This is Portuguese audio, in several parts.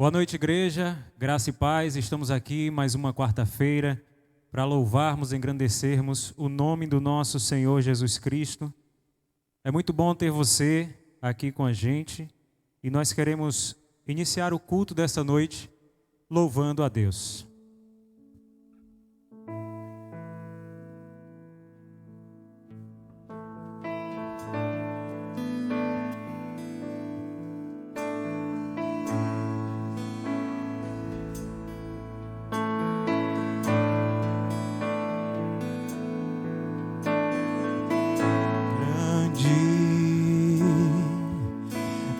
Boa noite, igreja, graça e paz. Estamos aqui mais uma quarta-feira para louvarmos e engrandecermos o nome do nosso Senhor Jesus Cristo. É muito bom ter você aqui com a gente e nós queremos iniciar o culto dessa noite louvando a Deus.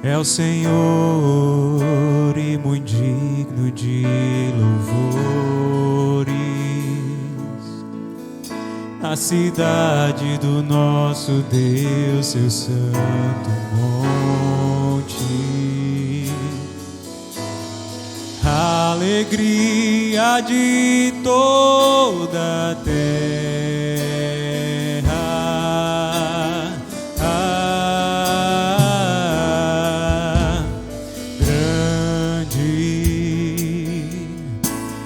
É o Senhor e muito digno de louvores, na cidade do nosso Deus, seu santo monte. Alegria de toda a terra.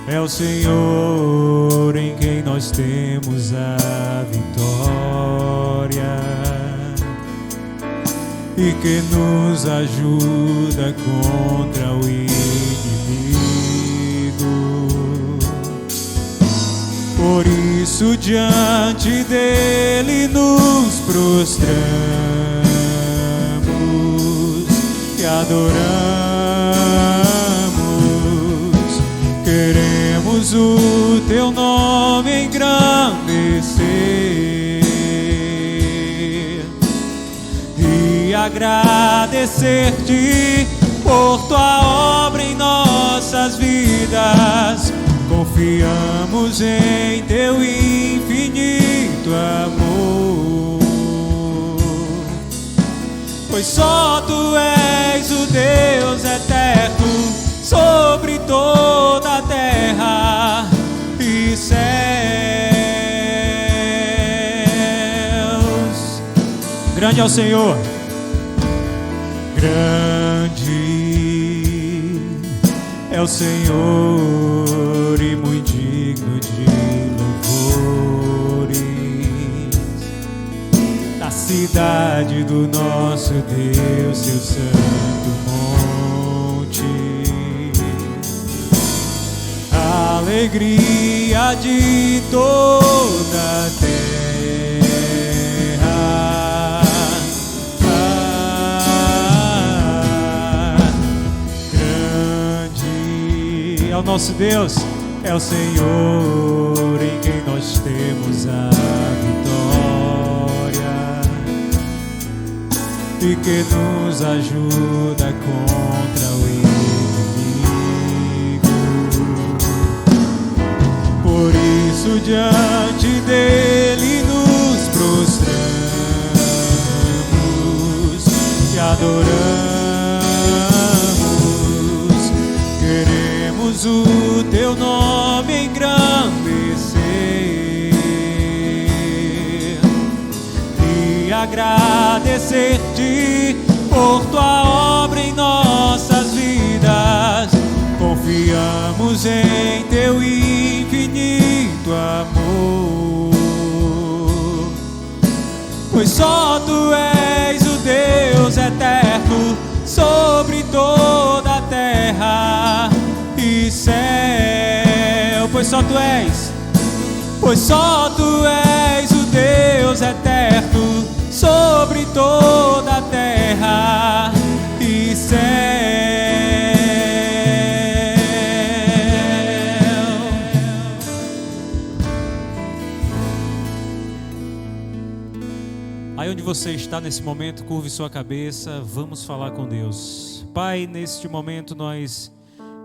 É o Senhor em quem nós temos a vitória e que nos ajuda contra o inimigo. Por isso diante dele nos prostramos e adoramos. Queremos o teu nome engrandecer e agradecer-te por tua obra em nossas vidas. Confiamos em teu infinito amor, pois só tu és o Deus eterno sobre toda a terra e céus. Grande é o Senhor, grande é o Senhor e muito digno de louvores, na cidade do nosso Deus, seu santo monte. Alegria de toda a terra. Grande é o nosso Deus, é o Senhor em quem nós temos a vitória e que nos ajuda contra o inimigo. Por isso diante dele nos prostramos e adoramos. Queremos o teu nome engrandecer e agradecer-te por tua obra em nossas vidas. Confiamos em teu infinito amor, pois só tu és o Deus eterno sobre toda a terra e céu. Pois só tu és o Deus eterno sobre toda a terra e céu. Aí onde você está nesse momento, curve sua cabeça, vamos falar com Deus. Pai, neste momento nós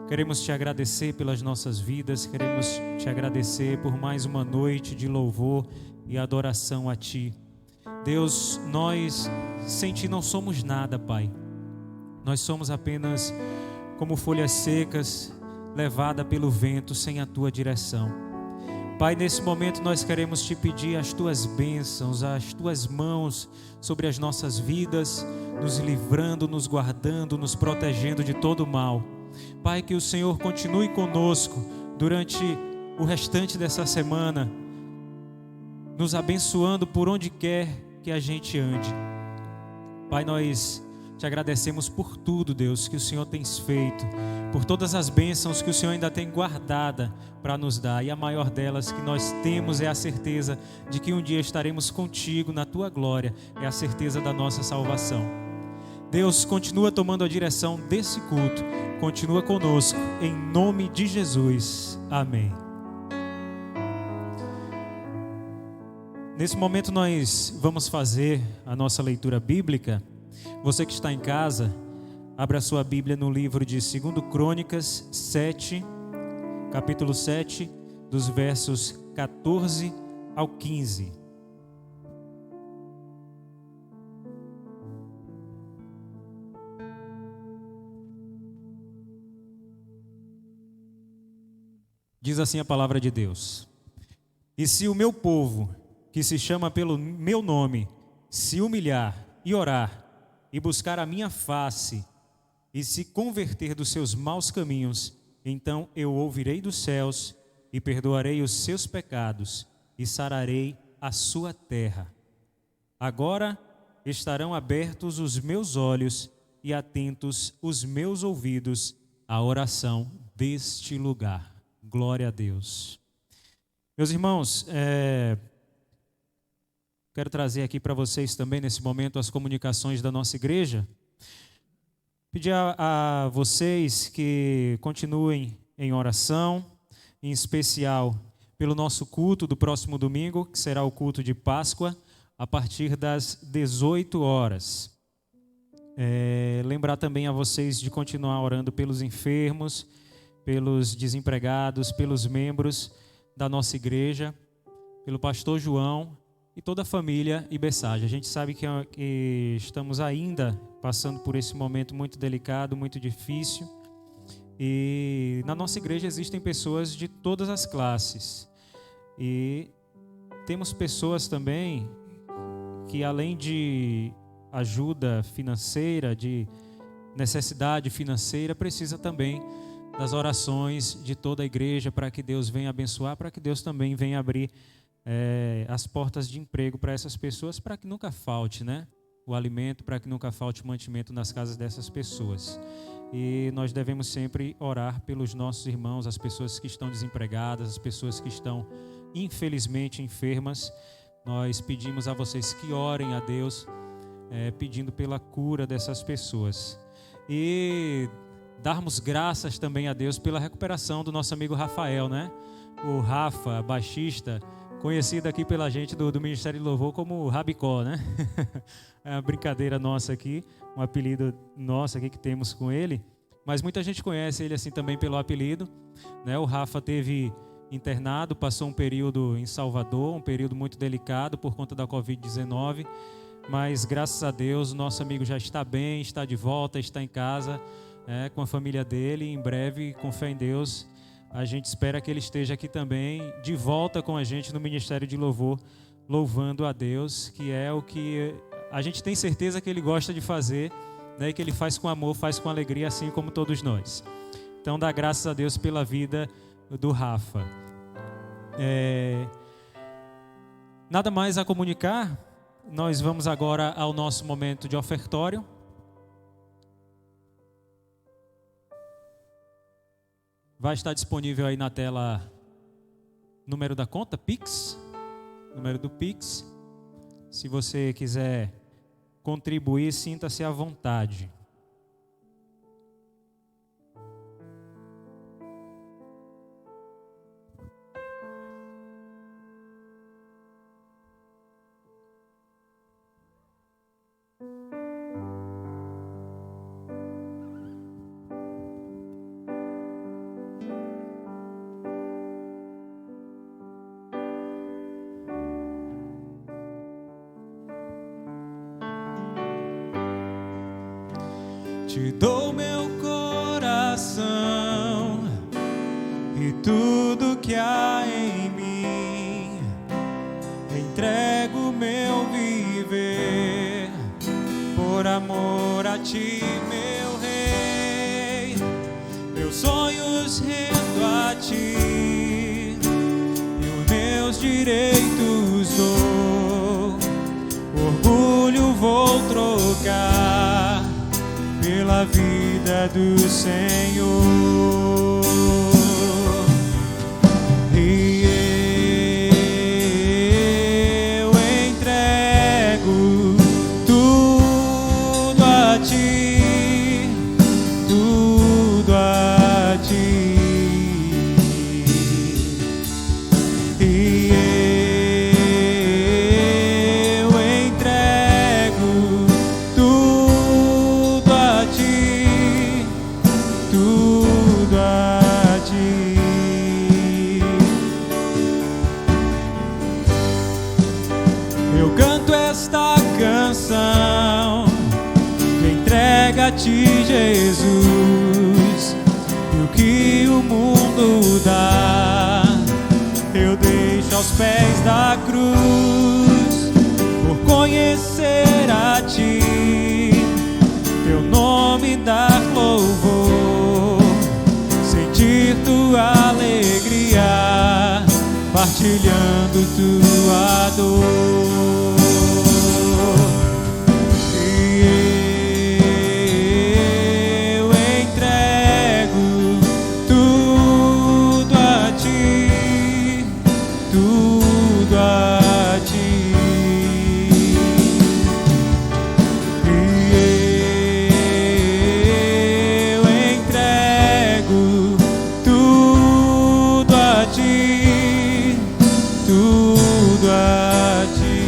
queremos te agradecer pelas nossas vidas, queremos te agradecer por mais uma noite de louvor e adoração a Ti. Deus, nós sem Ti não somos nada, Pai. Nós somos apenas como folhas secas, levada pelo vento sem a Tua direção. Pai, nesse momento nós queremos te pedir as tuas bênçãos, as tuas mãos sobre as nossas vidas, nos livrando, nos guardando, nos protegendo de todo o mal. Pai, que o Senhor continue conosco durante o restante dessa semana, nos abençoando por onde quer que a gente ande. Pai, nós te agradecemos por tudo, Deus, que o Senhor tem feito, por todas as bênçãos que o Senhor ainda tem guardada para nos dar. E a maior delas que nós temos é a certeza de que um dia estaremos contigo na tua glória, é a certeza da nossa salvação. Deus, continua tomando a direção desse culto, continua conosco, em nome de Jesus. Amém. Nesse momento nós vamos fazer a nossa leitura bíblica. Você que está em casa, abra a sua Bíblia no livro de 2 Crônicas 7, capítulo 7, dos versos 14 ao 15. Diz assim a palavra de Deus: E se o meu povo, que se chama pelo meu nome, se humilhar e orar, e buscar a minha face, e se converter dos seus maus caminhos, então eu ouvirei dos céus, e perdoarei os seus pecados, e sararei a sua terra. Agora estarão abertos os meus olhos, e atentos os meus ouvidos à oração deste lugar. Glória a Deus. Meus irmãos, quero trazer aqui para vocês também, nesse momento, as comunicações da nossa igreja. Pedir a vocês que continuem em oração, em especial pelo nosso culto do próximo domingo, que será o culto de Páscoa, a partir das 18 horas. Lembrar também a vocês de continuar orando pelos enfermos, pelos desempregados, pelos membros da nossa igreja, pelo pastor João e toda a família Ibessage. A gente sabe que estamos ainda passando por esse momento muito delicado, muito difícil. E na nossa igreja existem pessoas de todas as classes. E temos pessoas também que, além de ajuda financeira, de necessidade financeira, precisa também das orações de toda a igreja para que Deus venha abençoar, para que Deus também venha abrir as portas de emprego para essas pessoas, para que nunca falte, né, o alimento, para que nunca falte o mantimento nas casas dessas pessoas. E nós devemos sempre orar pelos nossos irmãos, as pessoas que estão desempregadas, as pessoas que estão infelizmente enfermas. Nós pedimos a vocês que orem a Deus, pedindo pela cura dessas pessoas. E darmos graças também a Deus pela recuperação do nosso amigo Rafael, né? O Rafa, baixista, conhecido aqui pela gente do Ministério de Louvor como Rabicó, né? É uma brincadeira nossa aqui, um apelido nosso aqui que temos com ele, mas muita gente conhece ele assim também pelo apelido, né? O Rafa teve internado, passou um período em Salvador, um período muito delicado por conta da Covid-19, mas graças a Deus o nosso amigo já está bem, está de volta, está em casa, com a família dele. Em breve, com fé em Deus, a gente espera que ele esteja aqui também, de volta com a gente no Ministério de Louvor, louvando a Deus, que é o que a gente tem certeza que ele gosta de fazer, né, e que ele faz com amor, faz com alegria, assim como todos nós. Então, dá graças a Deus pela vida do Rafa. Nada mais a comunicar, nós vamos agora ao nosso momento de ofertório. Vai estar disponível aí na tela o número da conta, Pix, número do Pix. Se você quiser contribuir, sinta-se à vontade. Te dou meu coração e tudo que há em mim, entrego meu viver por amor a ti, meu Rei. sonhos rendo a ti, e os meus direitos dou. Orgulho vou trocar pela vida do Senhor. E eu entrego tudo a ti, tudo a ti. E eu entrego tudo a ti, tudo a ti. Eu canto esta canção de entrega a ti, Jesus, e o que o mundo dá eu deixo aos pés da cruz, por conhecer a ti, teu nome dar louvor, sentir tua alegria, partilhando tua dor. E eu entrego tudo a ti, tudo a ti. E eu entrego tudo a ti, tudo a ti.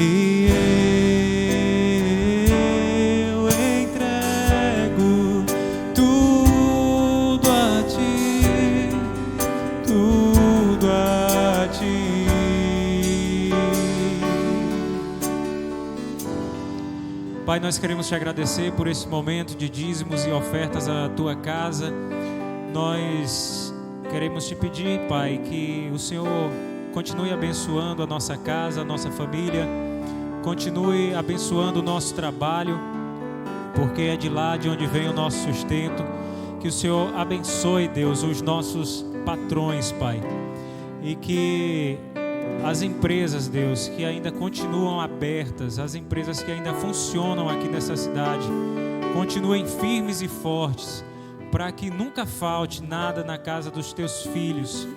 E eu entrego tudo a ti, tudo a ti. Pai, nós queremos te agradecer por esse momento de dízimos e ofertas à tua casa. Nós queremos te pedir, Pai, que o Senhor continue abençoando a nossa casa, a nossa família, continue abençoando o nosso trabalho, porque é de lá de onde vem o nosso sustento. Que o Senhor abençoe, Deus, os nossos patrões, Pai, e que as empresas, Deus, que ainda continuam abertas, as empresas que ainda funcionam aqui nessa cidade, continuem firmes e fortes, para que nunca falte nada na casa dos teus filhos.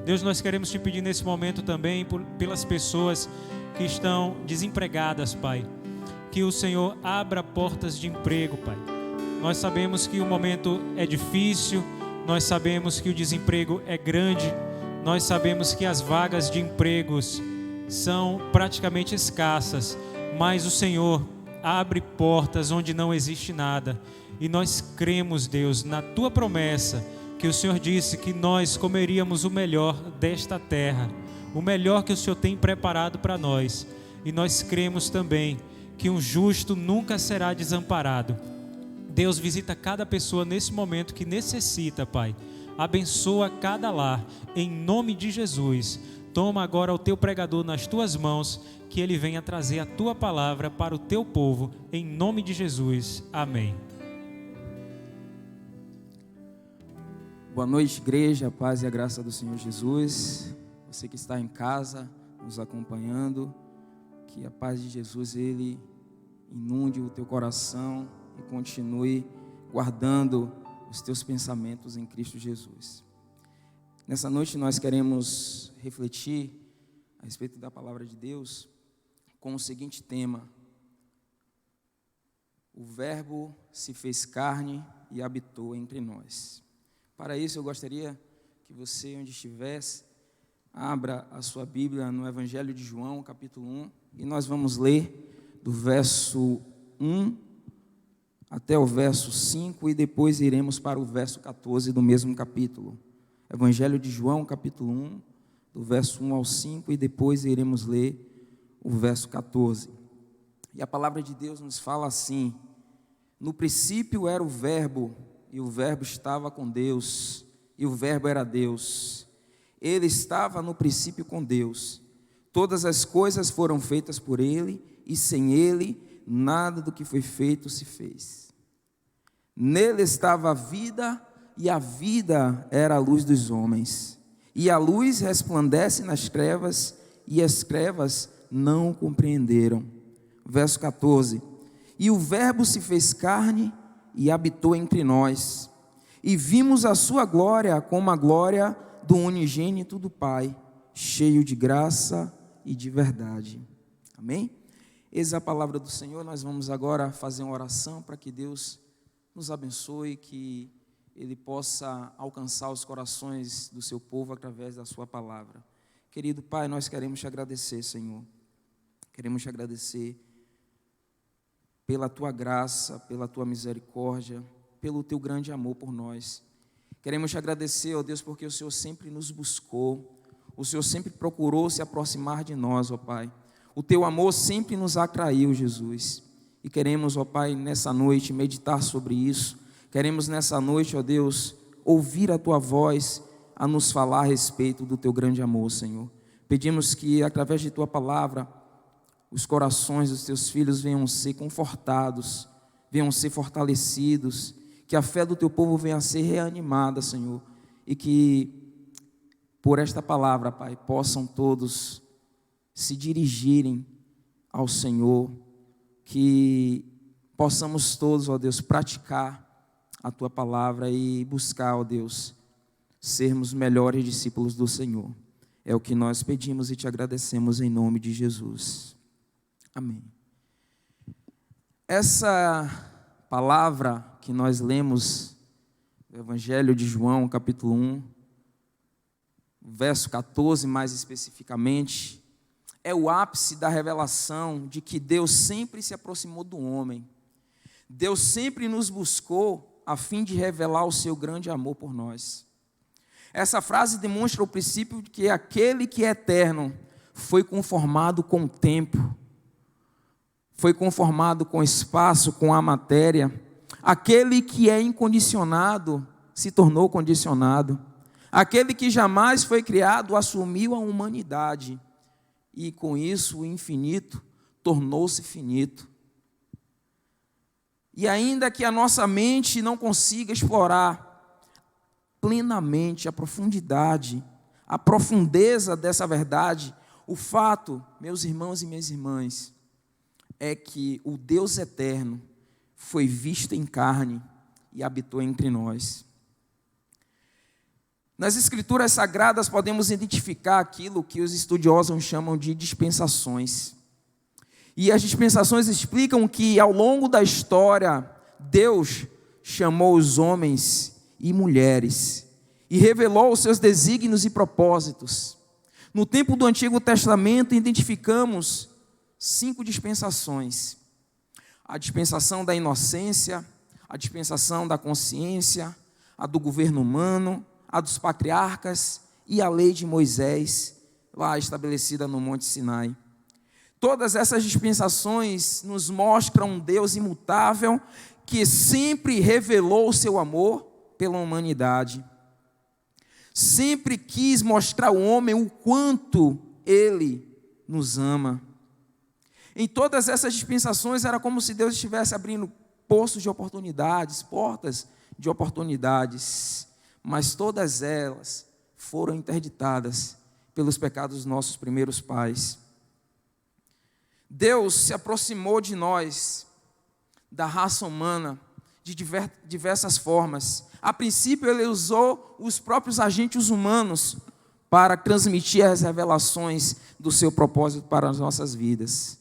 Deus, nós queremos te pedir nesse momento também pelas pessoas que estão desempregadas, Pai, que o Senhor abra portas de emprego, Pai. Nós sabemos que o momento é difícil, nós sabemos que o desemprego é grande, nós sabemos que as vagas de empregos são praticamente escassas, mas o Senhor abre portas onde não existe nada. E nós cremos, Deus, na tua promessa, que o Senhor disse que nós comeríamos o melhor desta terra, o melhor que o Senhor tem preparado para nós. E nós cremos também que um justo nunca será desamparado. Deus, visita cada pessoa nesse momento que necessita, Pai. Abençoa cada lar, em nome de Jesus. Toma agora o teu pregador nas tuas mãos, que ele venha trazer a tua palavra para o teu povo, em nome de Jesus. Amém. Boa noite, igreja, a paz e a graça do Senhor Jesus. Você que está em casa, nos acompanhando, que a paz de Jesus, Ele inunde o teu coração e continue guardando os teus pensamentos em Cristo Jesus. Nessa noite nós queremos refletir a respeito da palavra de Deus com o seguinte tema: o Verbo se fez carne e habitou entre nós. Para isso eu gostaria que você, onde estivesse, abra a sua Bíblia no Evangelho de João, capítulo 1, e nós vamos ler do verso 1 até o verso 5 e depois iremos para o verso 14 do mesmo capítulo. Evangelho de João, capítulo 1, do verso 1 ao 5 e depois iremos ler o verso 14. E a palavra de Deus nos fala assim: no princípio era o Verbo, e o Verbo estava com Deus, e o Verbo era Deus. Ele estava no princípio com Deus. Todas as coisas foram feitas por Ele, e sem Ele, nada do que foi feito se fez. Nele estava a vida, e a vida era a luz dos homens. E a luz resplandece nas trevas, e as trevas não compreenderam. Verso 14. E o Verbo se fez carne e habitou entre nós. E vimos a sua glória como a glória do unigênito do Pai, cheio de graça e de verdade. Amém? Eis a palavra do Senhor. Nós vamos agora fazer uma oração para que Deus nos abençoe, que Ele possa alcançar os corações do seu povo através da sua palavra. Querido Pai, nós queremos te agradecer, Senhor. Queremos te agradecer pela tua graça, pela tua misericórdia, pelo teu grande amor por nós. Queremos te agradecer, ó Deus, porque o Senhor sempre nos buscou, o Senhor sempre procurou se aproximar de nós, ó Pai. O teu amor sempre nos atraiu, Jesus. E queremos, ó Pai, nessa noite meditar sobre isso. Queremos nessa noite, ó Deus, ouvir a tua voz a nos falar a respeito do teu grande amor, Senhor. Pedimos que através de tua palavra os corações dos teus filhos venham ser confortados, venham ser fortalecidos, que a fé do teu povo venha a ser reanimada, Senhor, e que por esta palavra, Pai, possam todos se dirigirem ao Senhor, que possamos todos, ó Deus, praticar a tua palavra e buscar, ó Deus, sermos melhores discípulos do Senhor. É o que nós pedimos e te agradecemos em nome de Jesus. Amém. Essa palavra que nós lemos no Evangelho de João, capítulo 1, verso 14, mais especificamente, é o ápice da revelação de que Deus sempre se aproximou do homem. Deus sempre nos buscou a fim de revelar o seu grande amor por nós. Essa frase demonstra o princípio de que aquele que é eterno foi conformado com o tempo, foi conformado com o espaço, com a matéria. Aquele que é incondicionado se tornou condicionado. Aquele que jamais foi criado assumiu a humanidade. E com isso o infinito tornou-se finito. E ainda que a nossa mente não consiga explorar plenamente a profundidade, a profundeza dessa verdade, o fato, meus irmãos e minhas irmãs, é que o Deus eterno foi visto em carne e habitou entre nós. Nas Escrituras Sagradas podemos identificar aquilo que os estudiosos chamam de dispensações. E as dispensações explicam que ao longo da história, Deus chamou os homens e mulheres e revelou os seus desígnios e propósitos. No tempo do Antigo Testamento identificamos 5 dispensações: a dispensação da inocência, a dispensação da consciência, a do governo humano, a dos patriarcas e a lei de Moisés, lá estabelecida no Monte Sinai. Todas essas dispensações nos mostram um Deus imutável que sempre revelou o seu amor pela humanidade. Sempre quis mostrar ao homem o quanto ele nos ama. Em todas essas dispensações era como se Deus estivesse abrindo poços de oportunidades, portas de oportunidades, mas todas elas foram interditadas pelos pecados dos nossos primeiros pais. Deus se aproximou de nós, da raça humana, de diversas formas. A princípio, Ele usou os próprios agentes humanos para transmitir as revelações do seu propósito para as nossas vidas.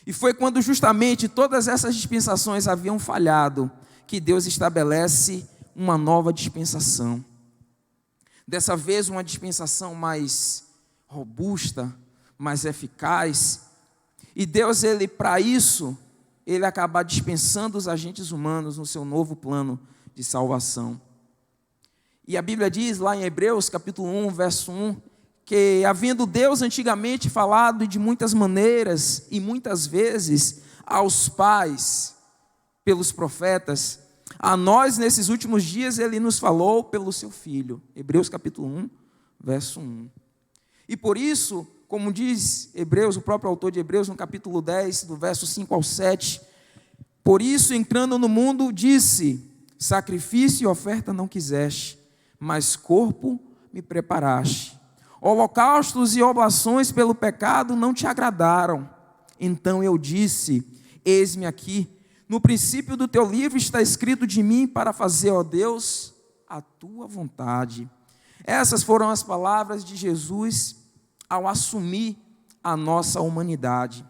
E foi quando justamente todas essas dispensações haviam falhado que Deus estabelece uma nova dispensação. Dessa vez, uma dispensação mais robusta, mais eficaz. E Deus, para isso, Ele acaba dispensando os agentes humanos no seu novo plano de salvação. E a Bíblia diz lá em Hebreus, capítulo 1, verso 1, que havendo Deus antigamente falado de muitas maneiras e muitas vezes aos pais, pelos profetas, a nós nesses últimos dias Ele nos falou pelo seu Filho. Hebreus capítulo 1, verso 1. E por isso, como diz Hebreus, o próprio autor de Hebreus, no capítulo 10, do verso 5 ao 7, por isso, entrando no mundo, disse: Sacrifício e oferta não quiseste, mas corpo me preparaste. Holocaustos e oblações pelo pecado não te agradaram. Então eu disse: eis-me aqui. No princípio do teu livro está escrito de mim para fazer, ó Deus, a tua vontade. Essas foram as palavras de Jesus ao assumir a nossa humanidade.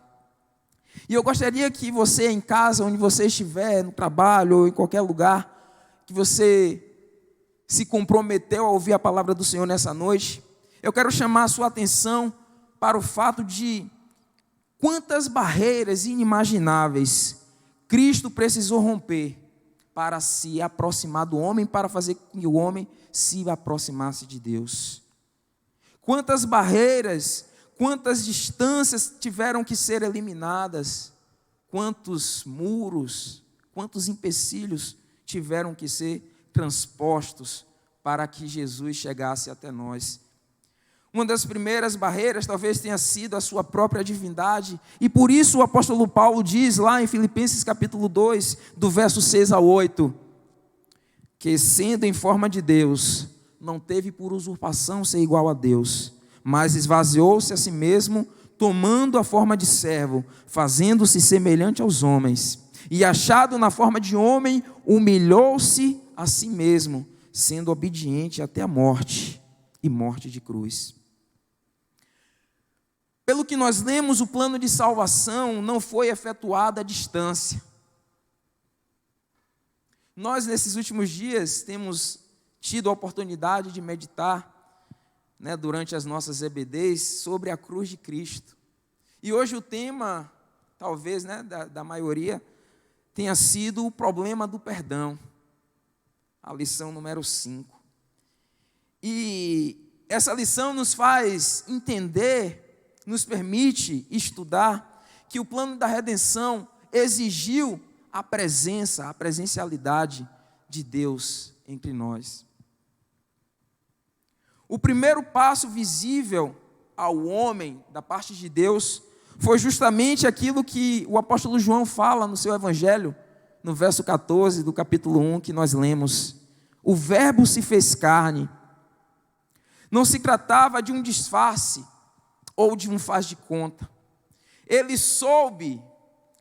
E eu gostaria que você em casa, onde você estiver, no trabalho ou em qualquer lugar, que você se comprometeu a ouvir a palavra do Senhor nessa noite, eu quero chamar a sua atenção para o fato de quantas barreiras inimagináveis Cristo precisou romper para se aproximar do homem, para fazer com que o homem se aproximasse de Deus. Quantas barreiras, quantas distâncias tiveram que ser eliminadas, quantos muros, quantos empecilhos tiveram que ser transpostos para que Jesus chegasse até nós. Uma das primeiras barreiras talvez tenha sido a sua própria divindade, e por isso o apóstolo Paulo diz lá em Filipenses capítulo 2, do verso 6 ao 8, que sendo em forma de Deus, não teve por usurpação ser igual a Deus, mas esvaziou-se a si mesmo, tomando a forma de servo, fazendo-se semelhante aos homens, e achado na forma de homem, humilhou-se a si mesmo, sendo obediente até a morte, e morte de cruz. Pelo que nós lemos, o plano de salvação não foi efetuado à distância. Nós, nesses últimos dias, temos tido a oportunidade de meditar, durante as nossas EBDs, sobre a cruz de Cristo. E hoje o tema, talvez, da maioria, tenha sido o problema do perdão. A lição número 5. E essa lição nos faz entender, nos permite estudar que o plano da redenção exigiu a presencialidade de Deus entre nós. O primeiro passo visível ao homem da parte de Deus foi justamente aquilo que o apóstolo João fala no seu evangelho, no verso 14 do capítulo 1 que nós lemos. O verbo se fez carne. Não se tratava de um disfarce ou de um faz de conta. Ele soube,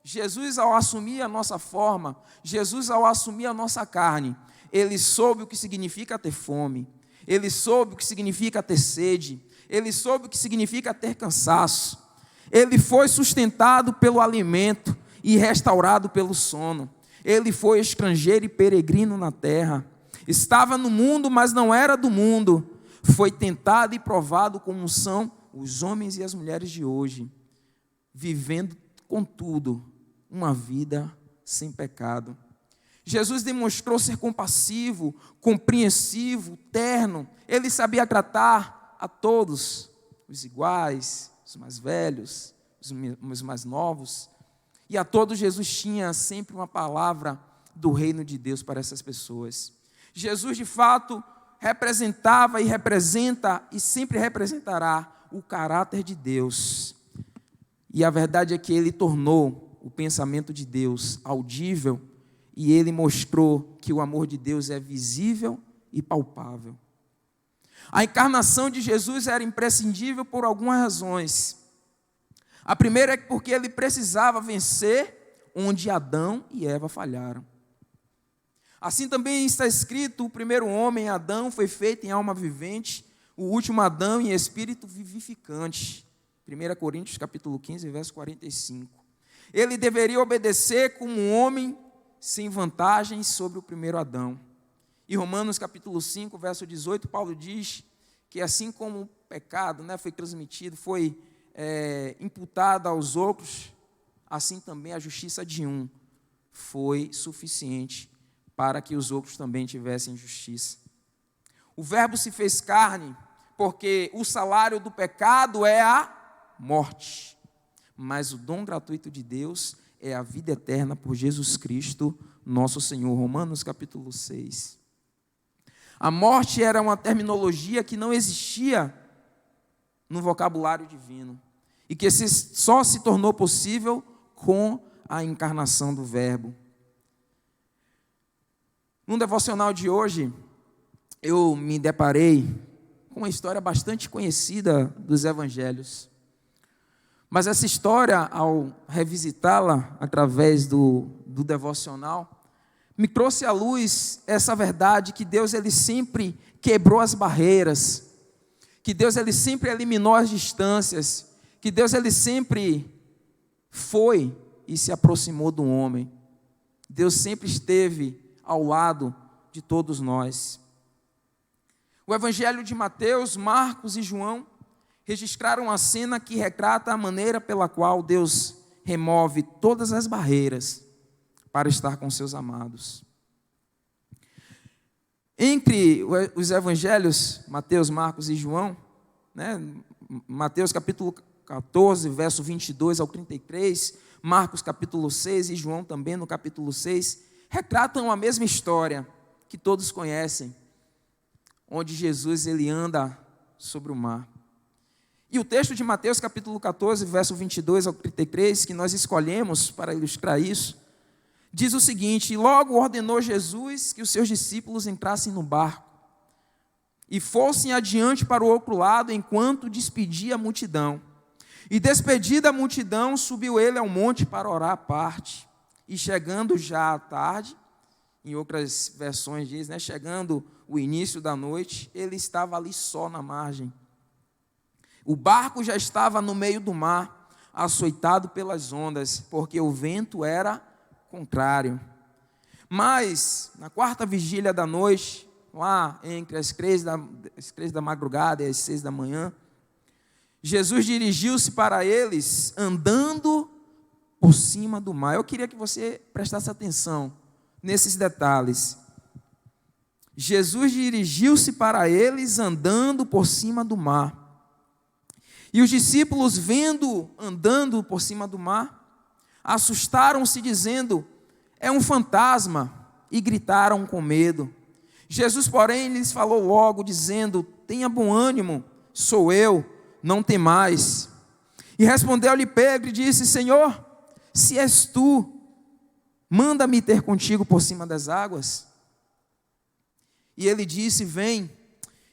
Jesus ao assumir a nossa forma, Jesus ao assumir a nossa carne, ele soube o que significa ter fome, ele soube o que significa ter sede, ele soube o que significa ter cansaço, ele foi sustentado pelo alimento e restaurado pelo sono, ele foi estrangeiro e peregrino na terra, estava no mundo, mas não era do mundo, foi tentado e provado como são os homens e as mulheres de hoje, vivendo, contudo, uma vida sem pecado. Jesus demonstrou ser compassivo, compreensivo, terno. Ele sabia tratar a todos, os iguais, os mais velhos, os mais novos. E a todos Jesus tinha sempre uma palavra do reino de Deus para essas pessoas. Jesus, de fato, representava e representa e sempre representará o caráter de Deus. E a verdade é que ele tornou o pensamento de Deus audível e ele mostrou que o amor de Deus é visível e palpável. A encarnação de Jesus era imprescindível por algumas razões. A primeira é porque ele precisava vencer onde Adão e Eva falharam. Assim também está escrito, o primeiro homem, Adão, foi feito em alma vivente, o último Adão em espírito vivificante. 1 Coríntios capítulo 15, verso 45. Ele deveria obedecer como um homem sem vantagens sobre o primeiro Adão. Em Romanos capítulo 5, verso 18, Paulo diz que assim como o pecado foi transmitido, foi imputado aos outros, assim também a justiça de um foi suficiente para que os outros também tivessem justiça. O verbo se fez carne, porque o salário do pecado é a morte, mas o dom gratuito de Deus é a vida eterna por Jesus Cristo, nosso Senhor. Romanos capítulo 6. A morte era uma terminologia que não existia no vocabulário divino e que só se tornou possível com a encarnação do Verbo. No devocional de hoje, eu me deparei com uma história bastante conhecida dos evangelhos. Mas essa história, ao revisitá-la através do devocional, me trouxe à luz essa verdade que Deus ele sempre quebrou as barreiras, que Deus ele sempre eliminou as distâncias, que Deus ele sempre foi e se aproximou do homem. Deus sempre esteve ao lado de todos nós. O Evangelho de Mateus, Marcos e João registraram a cena que retrata a maneira pela qual Deus remove todas as barreiras para estar com seus amados. Entre os evangelhos, Mateus, Marcos e João, Mateus capítulo 14, verso 22 ao 33, Marcos capítulo 6 e João também no capítulo 6, retratam a mesma história que todos conhecem, onde Jesus ele anda sobre o mar. E o texto de Mateus capítulo 14, verso 22 ao 33, que nós escolhemos para ilustrar isso, diz o seguinte: logo ordenou Jesus que os seus discípulos entrassem no barco e fossem adiante para o outro lado, enquanto despedia a multidão. E despedida a multidão, subiu ele ao monte para orar à parte. E chegando já à tarde, em outras versões diz, chegando o início da noite, ele estava ali só na margem. O barco já estava no meio do mar, açoitado pelas ondas, porque o vento era contrário. Mas, na quarta vigília da noite, lá entre as 3 da madrugada e as 6 da manhã, Jesus dirigiu-se para eles, andando por cima do mar. Eu queria que você prestasse atenção nesses detalhes. Jesus dirigiu-se para eles, andando por cima do mar. E os discípulos, vendo andando por cima do mar, assustaram-se, dizendo: é um fantasma, e gritaram com medo. Jesus, porém, lhes falou logo, dizendo: tenha bom ânimo, sou eu, não temais. E respondeu-lhe Pedro e disse: Senhor, se és tu, manda-me ter contigo por cima das águas. E ele disse: vem.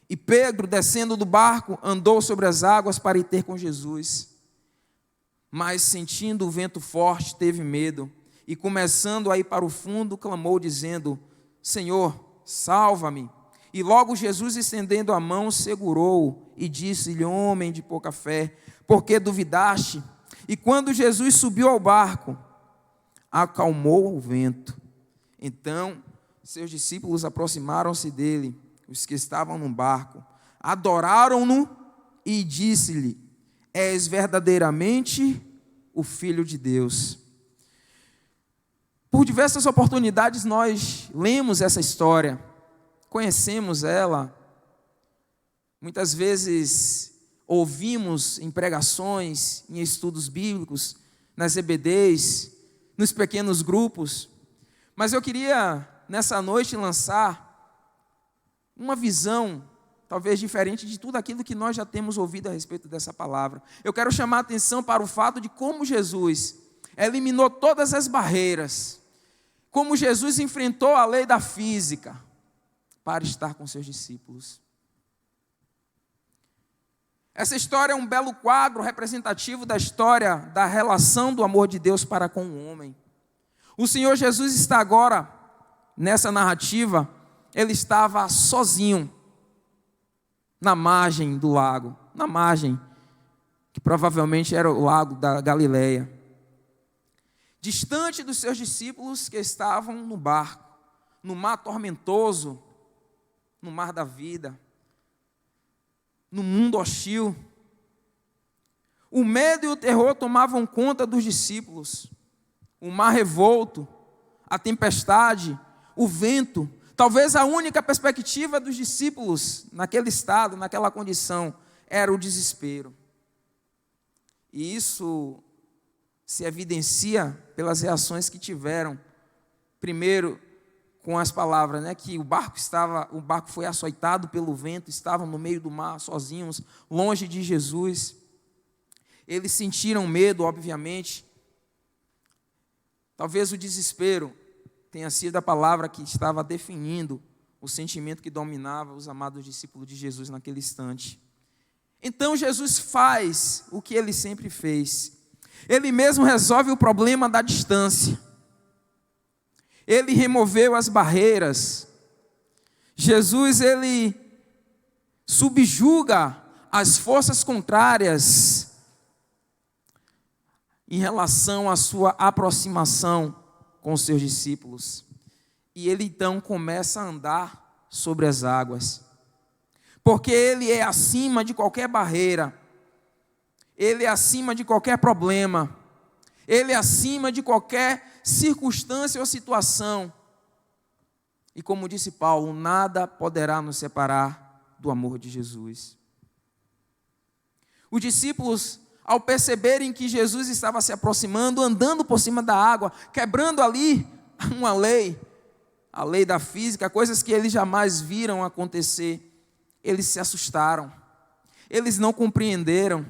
E Pedro, descendo do barco, andou sobre as águas para ir ter com Jesus. Mas, sentindo o vento forte, teve medo, e começando a ir para o fundo, clamou, dizendo: Senhor, salva-me. E logo Jesus, estendendo a mão, segurou-o e disse-lhe: homem de pouca fé, por que duvidaste? E quando Jesus subiu ao barco, acalmou o vento. Então, seus discípulos aproximaram-se dele, os que estavam no barco, adoraram-no e disse-lhe: és verdadeiramente o Filho de Deus. Por diversas oportunidades nós lemos essa história, conhecemos ela, muitas vezes ouvimos em pregações, em estudos bíblicos, nas EBDs, nos pequenos grupos, mas eu queria nessa noite lançar uma visão talvez diferente de tudo aquilo que nós já temos ouvido a respeito dessa palavra. Eu quero chamar a atenção para o fato de como Jesus eliminou todas as barreiras, como Jesus enfrentou a lei da física para estar com seus discípulos. Essa história é um belo quadro representativo da história da relação do amor de Deus para com o homem. O Senhor Jesus está agora, nessa narrativa, ele estava sozinho na margem do lago, na margem, que provavelmente era o lago da Galileia, distante dos seus discípulos que estavam no barco, no mar tormentoso, no mar da vida, no mundo hostil. O medo e o terror tomavam conta dos discípulos, o mar revolto, a tempestade, o vento. Talvez a única perspectiva dos discípulos naquele estado, naquela condição, era o desespero. E isso se evidencia pelas reações que tiveram. Primeiro, com as palavras, que o barco foi açoitado pelo vento, estavam no meio do mar, sozinhos, longe de Jesus. Eles sentiram medo, obviamente. Talvez o desespero tenha sido a palavra que estava definindo o sentimento que dominava os amados discípulos de Jesus naquele instante. Então Jesus faz o que ele sempre fez. Ele mesmo resolve o problema da distância. Ele removeu as barreiras. Jesus, ele subjuga as forças contrárias em relação à sua aproximação com os seus discípulos. E ele então começa a andar sobre as águas. Porque ele é acima de qualquer barreira. Ele é acima de qualquer problema. Ele é acima de qualquer circunstância ou situação. E como disse Paulo, nada poderá nos separar do amor de Jesus. Os discípulos, ao perceberem que Jesus estava se aproximando, andando por cima da água, quebrando ali uma lei, a lei da física, coisas que eles jamais viram acontecer, eles se assustaram, eles não compreenderam.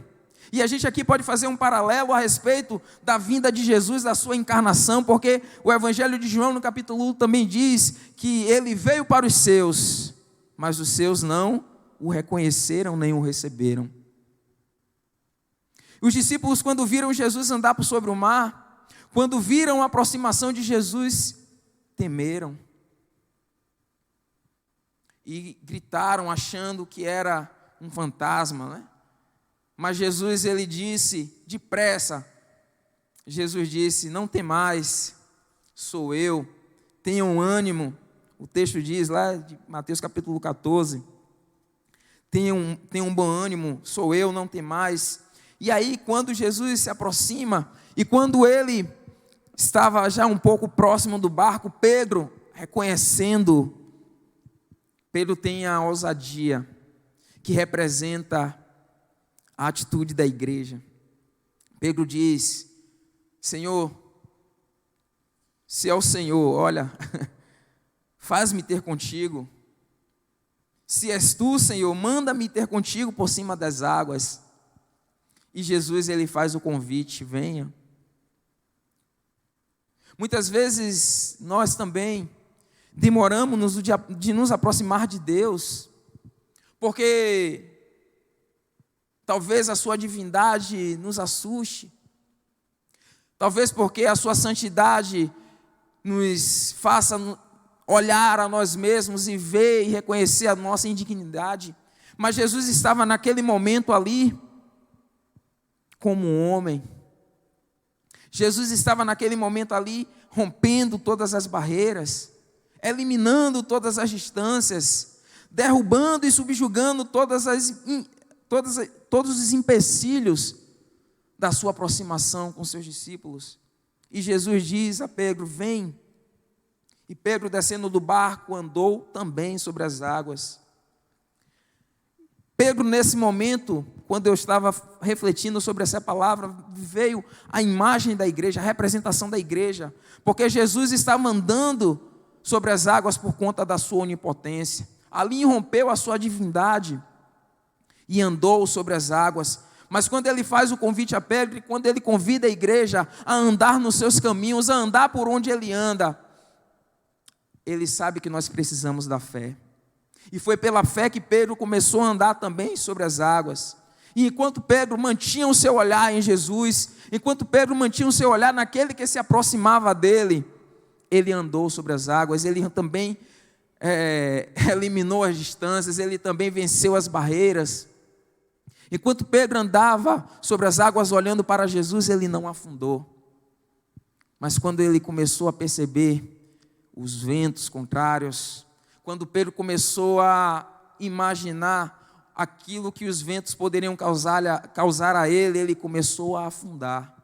E a gente aqui pode fazer um paralelo a respeito da vinda de Jesus, da sua encarnação, porque o Evangelho de João, no capítulo 1, também diz que ele veio para os seus, mas os seus não o reconheceram nem o receberam. Os discípulos, quando viram Jesus andar por sobre o mar, quando viram a aproximação de Jesus, temeram. E gritaram achando que era um fantasma, né? Mas Jesus, ele disse, depressa, Jesus disse, não temais, sou eu, tenham ânimo. O texto diz lá de Mateus capítulo 14, tenham bom ânimo, sou eu, não temais. E aí quando Jesus se aproxima, e quando ele estava já um pouco próximo do barco, Pedro, reconhecendo, Pedro tem a ousadia que representa a atitude da igreja. Pedro diz, Senhor, se é o Senhor, olha, faz-me ter contigo. Se és tu, Senhor, manda-me ter contigo por cima das águas. E Jesus, ele faz o convite, venha. Muitas vezes nós também demoramos de nos aproximar de Deus, porque talvez a sua divindade nos assuste, talvez porque a sua santidade nos faça olhar a nós mesmos e ver e reconhecer a nossa indignidade. Mas Jesus estava naquele momento ali como um homem. Jesus estava naquele momento ali rompendo todas as barreiras, eliminando todas as distâncias, derrubando e subjugando todos os empecilhos da sua aproximação com seus discípulos. E Jesus diz a Pedro, vem. E Pedro, descendo do barco, andou também sobre as águas. Pedro, nesse momento, quando eu estava refletindo sobre essa palavra, veio a imagem da igreja, a representação da igreja, porque Jesus estava andando sobre as águas por conta da sua onipotência. Ali rompeu a sua divindade e andou sobre as águas. Mas quando ele faz o convite a Pedro, quando ele convida a igreja a andar nos seus caminhos, a andar por onde ele anda, ele sabe que nós precisamos da fé. E foi pela fé que Pedro começou a andar também sobre as águas. E enquanto Pedro mantinha o seu olhar em Jesus, enquanto Pedro mantinha o seu olhar naquele que se aproximava dele, ele andou sobre as águas, ele também eliminou as distâncias, ele também venceu as barreiras. Enquanto Pedro andava sobre as águas olhando para Jesus, ele não afundou. Mas quando ele começou a perceber os ventos contrários, quando Pedro começou a imaginar aquilo que os ventos poderiam causar a ele, ele começou a afundar.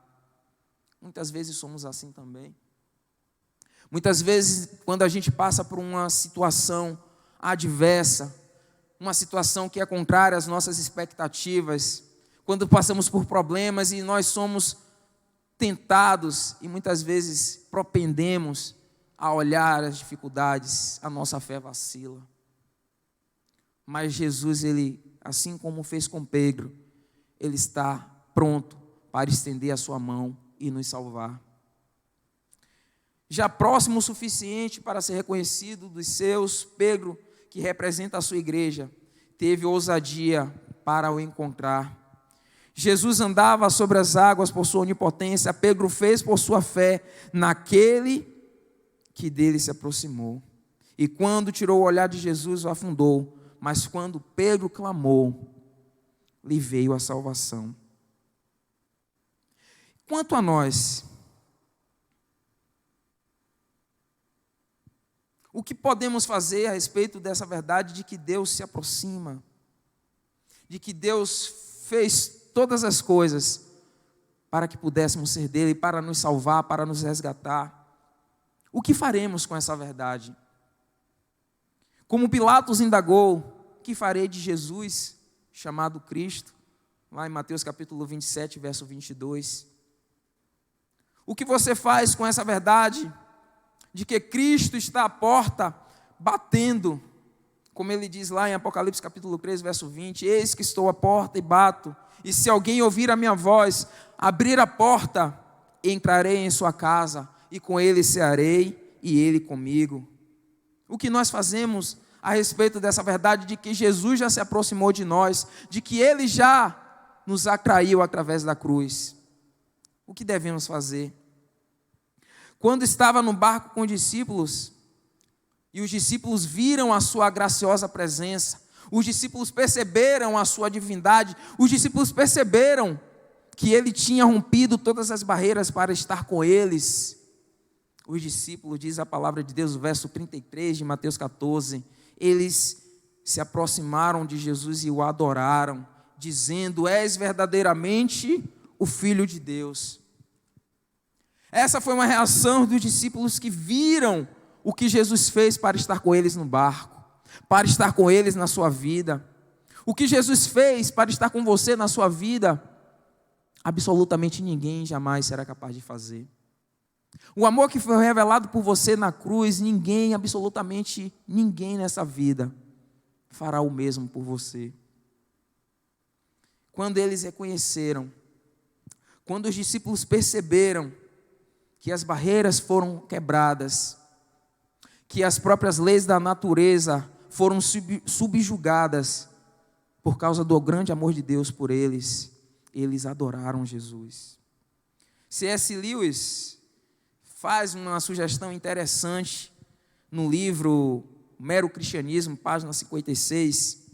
Muitas vezes somos assim também. Muitas vezes, quando a gente passa por uma situação adversa, uma situação que é contrária às nossas expectativas, quando passamos por problemas e nós somos tentados e muitas vezes propendemos a olhar as dificuldades, a nossa fé vacila. Mas Jesus, ele, assim como fez com Pedro, ele está pronto para estender a sua mão e nos salvar. já próximo o suficiente para ser reconhecido dos seus, Pedro, que representa a sua igreja, teve ousadia para o encontrar. Jesus andava sobre as águas por sua onipotência, Pedro fez por sua fé naquele que dele se aproximou. E quando tirou o olhar de Jesus, o afundou. Mas quando Pedro clamou, lhe veio a salvação. Quanto a nós, o que podemos fazer a respeito dessa verdade de que Deus se aproxima, de que Deus fez todas as coisas para que pudéssemos ser dele, para nos salvar, para nos resgatar? O que faremos com essa verdade? Como Pilatos indagou, o que farei de Jesus, chamado Cristo? Lá em Mateus capítulo 27, verso 22. O que você faz com essa verdade de que Cristo está à porta batendo? Como ele diz lá em Apocalipse capítulo 13, verso 20, eis que estou à porta e bato, e se alguém ouvir a minha voz, abrir a porta, entrarei em sua casa, e com ele cearei, e ele comigo. O que nós fazemos a respeito dessa verdade de que Jesus já se aproximou de nós, de que ele já nos atraiu através da cruz? O que devemos fazer? Quando estava no barco com os discípulos, e os discípulos viram a sua graciosa presença, os discípulos perceberam a sua divindade, os discípulos perceberam que ele tinha rompido todas as barreiras para estar com eles. Os discípulos, diz a palavra de Deus, o verso 33 de Mateus 14, eles se aproximaram de Jesus e o adoraram, dizendo: és verdadeiramente o Filho de Deus. Essa foi uma reação dos discípulos que viram o que Jesus fez para estar com eles no barco, para estar com eles na sua vida. O que Jesus fez para estar com você na sua vida, absolutamente ninguém jamais será capaz de fazer. O amor que foi revelado por você na cruz, ninguém, absolutamente ninguém nessa vida fará o mesmo por você. Quando eles reconheceram, quando os discípulos perceberam que as barreiras foram quebradas, que as próprias leis da natureza foram subjugadas por causa do grande amor de Deus por eles, eles adoraram Jesus. C.S. Lewis faz uma sugestão interessante no livro Mero Cristianismo, página 56,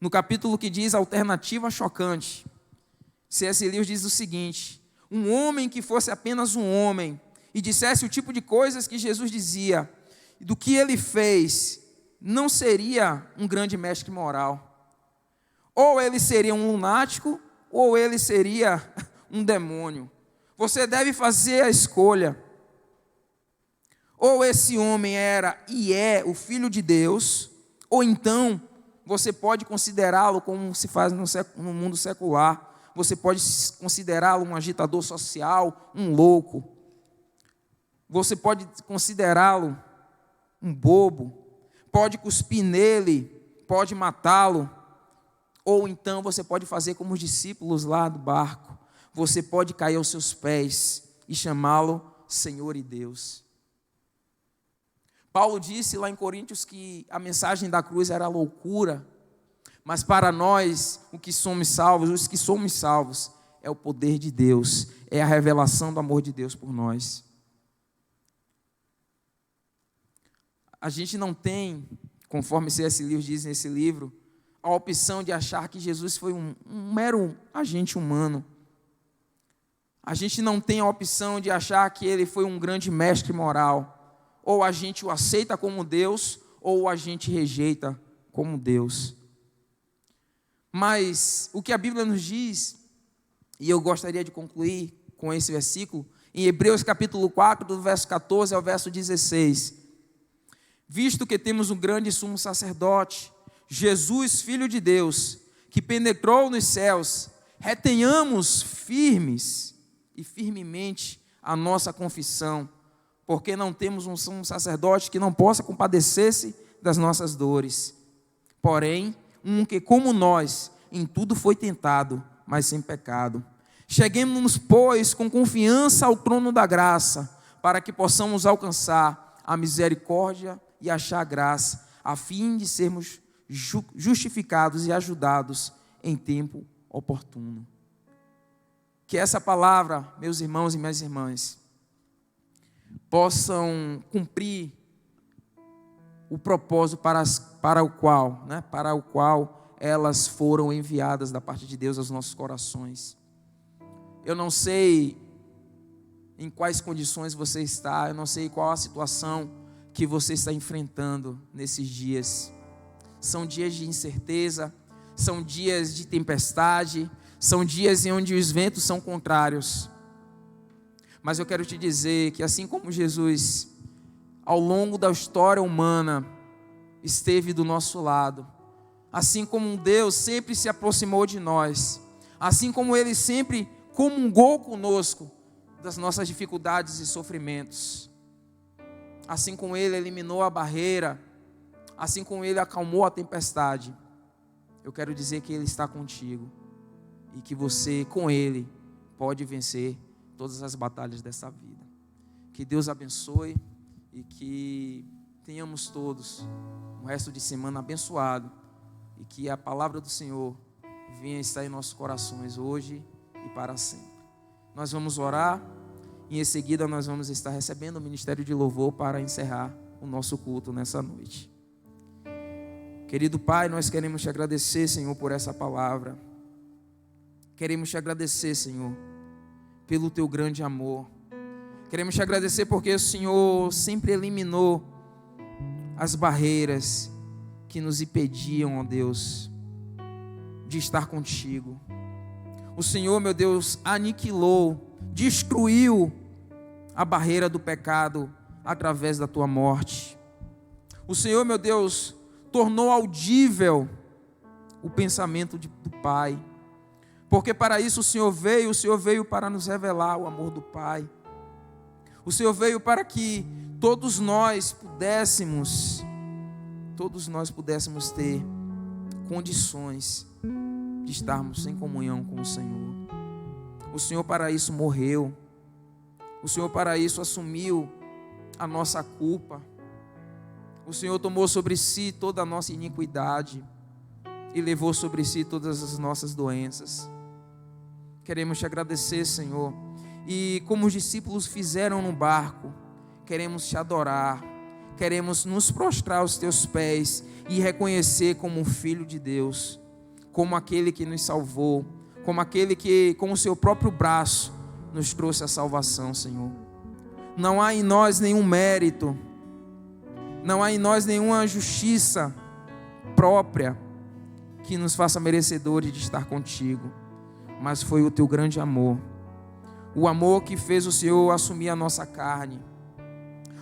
no capítulo que diz Alternativa Chocante. C.S. Lewis diz o seguinte: um homem que fosse apenas um homem e dissesse o tipo de coisas que Jesus dizia, do que ele fez, não seria um grande mestre moral. Ou ele seria um lunático, ou ele seria um demônio. Você deve fazer a escolha. Ou esse homem era e é o Filho de Deus, ou então você pode considerá-lo como se faz no mundo secular. Você pode considerá-lo um agitador social, um louco. Você pode considerá-lo um bobo, pode cuspir nele, pode matá-lo. Ou então você pode fazer como os discípulos lá do barco. Você pode cair aos seus pés e chamá-lo Senhor e Deus. Paulo disse lá em Coríntios que a mensagem da cruz era loucura, mas para nós, os que somos salvos, é o poder de Deus, é a revelação do amor de Deus por nós. A gente não tem, conforme C.S. Lewis diz nesse livro, a opção de achar que Jesus foi um mero agente humano. A gente não tem a opção de achar que ele foi um grande mestre moral. Ou a gente o aceita como Deus, ou a gente rejeita como Deus. Mas o que a Bíblia nos diz, e eu gostaria de concluir com esse versículo, em Hebreus capítulo 4, do verso 14 ao verso 16. Visto que temos um grande sumo sacerdote, Jesus, Filho de Deus, que penetrou nos céus, retenhamos firmes e firmemente a nossa confissão, porque não temos um sumo sacerdote que não possa compadecer-se das nossas dores. Porém, um que, como nós, em tudo foi tentado, mas sem pecado. Cheguemos-nos, pois, com confiança ao trono da graça, para que possamos alcançar a misericórdia e achar graça, a fim de sermos justificados e ajudados em tempo oportuno. Que essa palavra, meus irmãos e minhas irmãs, possam cumprir o propósito para o qual elas foram enviadas da parte de Deus aos nossos corações. Eu não sei em quais condições você está, eu não sei qual a situação que você está enfrentando nesses dias. São dias de incerteza, são dias de tempestade, são dias em onde os ventos são contrários. Mas eu quero te dizer que assim como Jesus, ao longo da história humana, esteve do nosso lado, assim como Deus sempre se aproximou de nós, assim como Ele sempre comungou conosco das nossas dificuldades e sofrimentos, assim como Ele eliminou a barreira, assim como Ele acalmou a tempestade, eu quero dizer que Ele está contigo e que você, com Ele, pode vencer todas as batalhas dessa vida. Que Deus abençoe e que tenhamos todos um resto de semana abençoado e que a palavra do Senhor venha estar em nossos corações hoje e para sempre. Nós vamos orar e em seguida nós vamos estar recebendo o ministério de louvor para encerrar o nosso culto nessa noite. Querido Pai, nós queremos te agradecer, Senhor, por essa palavra. Queremos te agradecer, Senhor, pelo teu grande amor. Queremos te agradecer porque o Senhor sempre eliminou as barreiras que nos impediam, ó Deus, de estar contigo. O Senhor, meu Deus, aniquilou, destruiu a barreira do pecado através da tua morte. O Senhor, meu Deus, tornou audível o pensamento do Pai. Porque para isso o Senhor veio para nos revelar o amor do Pai. O Senhor veio para que todos nós pudéssemos ter condições de estarmos em comunhão com o Senhor. O Senhor para isso morreu. O Senhor para isso assumiu a nossa culpa. O Senhor tomou sobre si toda a nossa iniquidade e levou sobre si todas as nossas doenças. Queremos te agradecer, Senhor, e como os discípulos fizeram no barco, queremos te adorar, queremos nos prostrar aos teus pés e reconhecer como um filho de Deus, como aquele que nos salvou, como aquele que com o seu próprio braço nos trouxe a salvação, Senhor. Não há em nós nenhum mérito, não há em nós nenhuma justiça própria que nos faça merecedores de estar contigo, mas foi o teu grande amor, o amor que fez o Senhor assumir a nossa carne,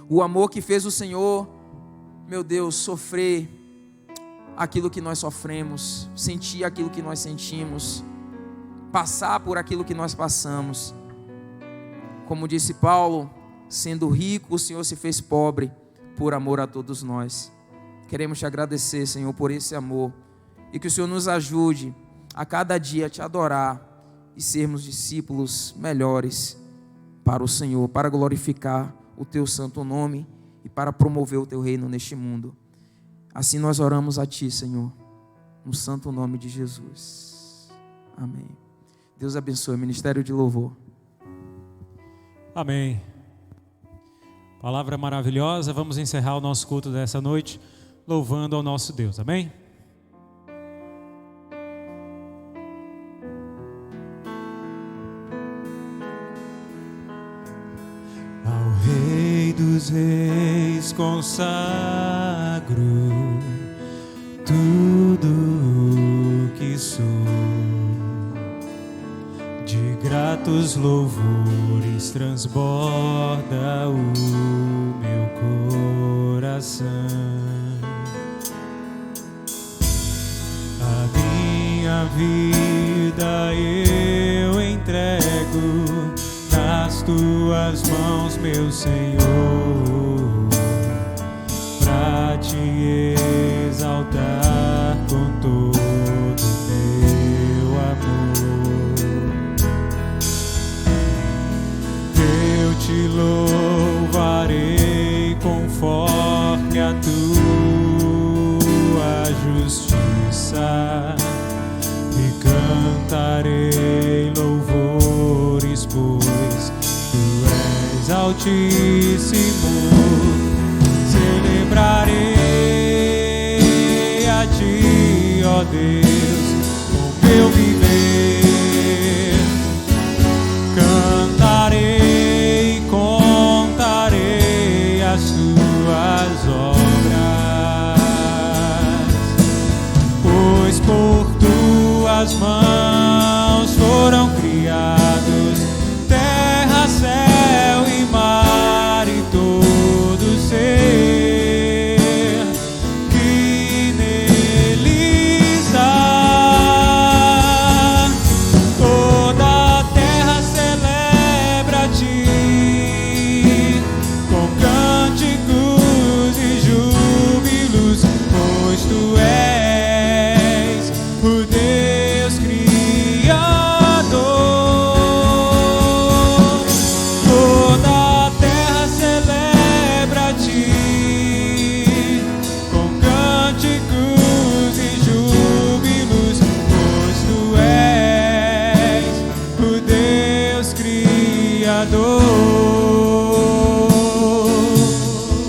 o amor que fez o Senhor, meu Deus, sofrer aquilo que nós sofremos, sentir aquilo que nós sentimos, passar por aquilo que nós passamos. Como disse Paulo, sendo rico, o Senhor se fez pobre por amor a todos nós. Queremos te agradecer, Senhor, por esse amor e que o Senhor nos ajude a cada dia a te adorar e sermos discípulos melhores para o Senhor, para glorificar o teu santo nome e para promover o teu reino neste mundo. Assim nós oramos a ti, Senhor, no santo nome de Jesus. Amém. Deus abençoe o ministério de louvor. Amém. Palavra maravilhosa. Vamos encerrar o nosso culto dessa noite louvando ao nosso Deus. Amém? Ao Rei dos Reis consagro tudo o que sou. De gratos louvores transborda o meu coração. A minha vida eu entrego nas tuas mãos, meu Senhor, pra te exaltar com todo teu amor. Eu te louvo justiça e cantarei louvores, pois tu és Altíssimo. Celebrarei a ti, ó Deus, o meu viver. Cantarei e contarei as tuas obras, pois por tuas mãos foram criados terra, céu e mar e todo ser que neles há. Toda a terra celebra a ti com cânticos e júbilos, pois tu és o Deus Criador. Toda a terra celebra a ti com cânticos e júbilos, pois tu és o Deus Criador.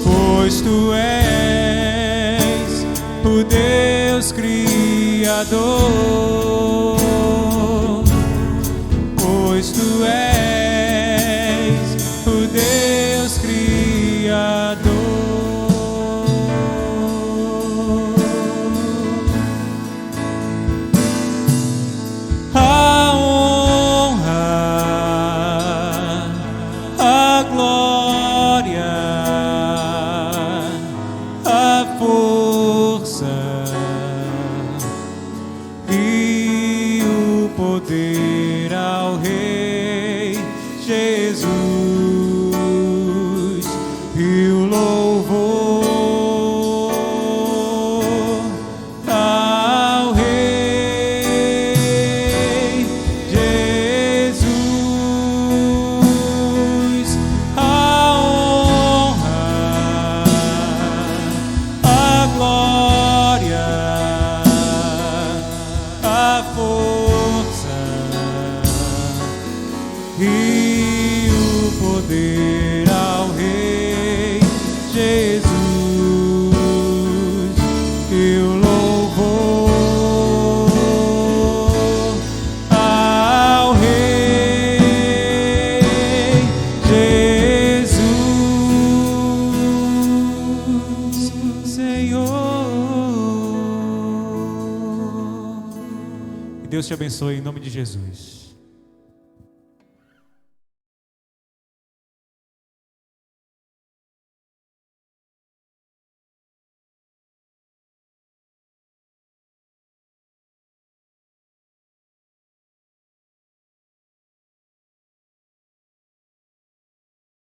Pois tu és o Deus Criador. Pois tu és o Deus Criador. A honra, a glória, a força e o poder ao Rei Jesus, e o louvor ao Rei Jesus. A honra, a glória, a força e o poder ao Rei Jesus, e o louvor ao Rei Jesus, Senhor. Que Deus te abençoe em nome de Jesus.